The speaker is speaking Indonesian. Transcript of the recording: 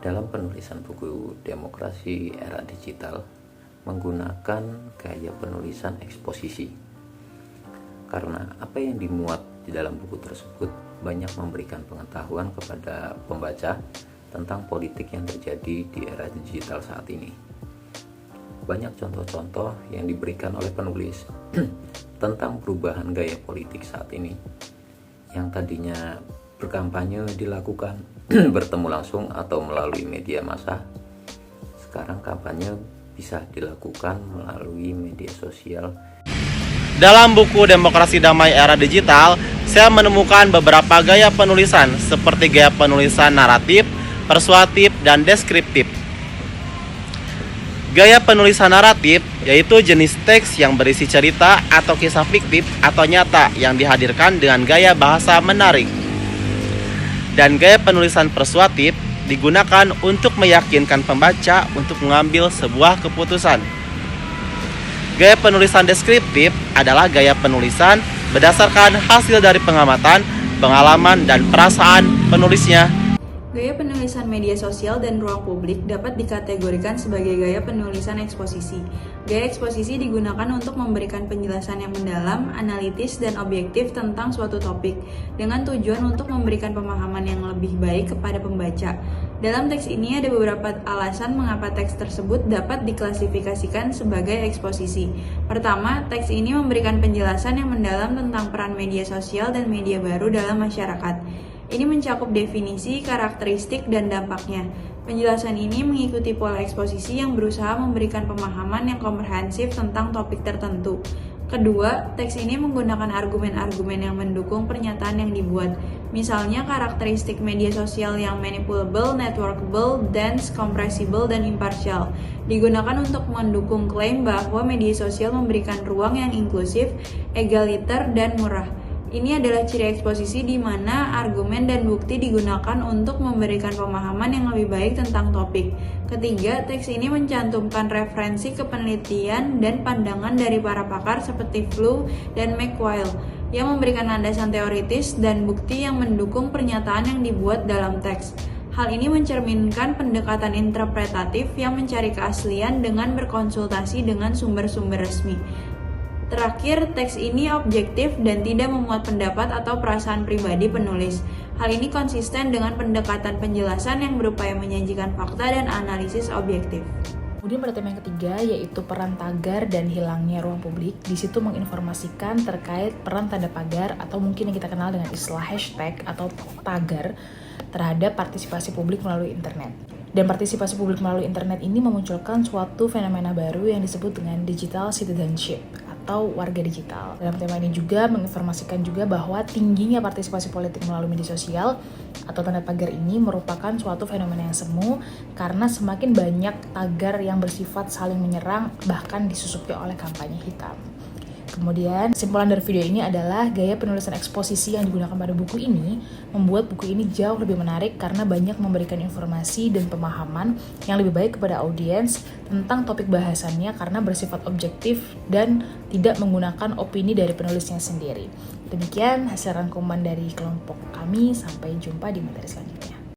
Dalam penulisan buku Demokrasi Era Digital menggunakan gaya penulisan eksposisi. Karena apa yang dimuat di dalam buku tersebut banyak memberikan pengetahuan kepada pembaca tentang politik yang terjadi di era digital saat ini. Banyak contoh-contoh yang diberikan oleh penulis tentang perubahan gaya politik saat ini yang tadinya berkampanye dilakukan bertemu langsung atau melalui media massa. Sekarang kampanye bisa dilakukan melalui media sosial. Dalam buku Demokrasi Damai Era Digital, saya menemukan beberapa gaya penulisan seperti gaya penulisan naratif, persuasif, dan deskriptif. Gaya penulisan naratif yaitu jenis teks yang berisi cerita atau kisah fiktif atau nyata yang dihadirkan dengan gaya bahasa menarik. Dan gaya penulisan persuasif digunakan untuk meyakinkan pembaca untuk mengambil sebuah keputusan. Gaya penulisan deskriptif adalah gaya penulisan berdasarkan hasil dari pengamatan, pengalaman, dan perasaan penulisnya. Gaya penulisan media sosial dan ruang publik dapat dikategorikan sebagai gaya penulisan eksposisi. Gaya eksposisi digunakan untuk memberikan penjelasan yang mendalam, analitis, dan objektif tentang suatu topik, dengan tujuan untuk memberikan pemahaman yang lebih baik kepada pembaca. Dalam teks ini ada beberapa alasan mengapa teks tersebut dapat diklasifikasikan sebagai eksposisi. Pertama, teks ini memberikan penjelasan yang mendalam tentang peran media sosial dan media baru dalam masyarakat. Ini mencakup definisi, karakteristik, dan dampaknya. Penjelasan ini mengikuti pola eksposisi yang berusaha memberikan pemahaman yang komprehensif tentang topik tertentu. Kedua, teks ini menggunakan argumen-argumen yang mendukung pernyataan yang dibuat. Misalnya, karakteristik media sosial yang manipulable, networkable, dense, compressible, dan impartial digunakan untuk mendukung klaim bahwa media sosial memberikan ruang yang inklusif, egaliter, dan murah. Ini adalah ciri eksposisi di mana argumen dan bukti digunakan untuk memberikan pemahaman yang lebih baik tentang topik. Ketiga, teks ini mencantumkan referensi ke penelitian dan pandangan dari para pakar seperti Flew dan McQuail yang memberikan landasan teoritis dan bukti yang mendukung pernyataan yang dibuat dalam teks. Hal ini mencerminkan pendekatan interpretatif yang mencari keaslian dengan berkonsultasi dengan sumber-sumber resmi. Terakhir, teks ini objektif dan tidak memuat pendapat atau perasaan pribadi penulis. Hal ini konsisten dengan pendekatan penjelasan yang berupaya menyajikan fakta dan analisis objektif. Kemudian pada tema yang ketiga yaitu peran tagar dan hilangnya ruang publik. Di situ menginformasikan terkait peran tanda pagar atau mungkin yang kita kenal dengan istilah hashtag atau tagar terhadap partisipasi publik melalui internet. Dan partisipasi publik melalui internet ini memunculkan suatu fenomena baru yang disebut dengan digital citizenship atau warga digital. Dalam tema ini juga menginformasikan juga bahwa tingginya partisipasi politik melalui media sosial atau tanda pagar ini merupakan suatu fenomena yang semu karena semakin banyak tagar yang bersifat saling menyerang bahkan disusupi oleh kampanye hitam. Kemudian, kesimpulan dari video ini adalah gaya penulisan eksposisi yang digunakan pada buku ini membuat buku ini jauh lebih menarik karena banyak memberikan informasi dan pemahaman yang lebih baik kepada audiens tentang topik bahasannya karena bersifat objektif dan tidak menggunakan opini dari penulisnya sendiri. Demikian hasil rangkuman dari kelompok kami, sampai jumpa di materi selanjutnya.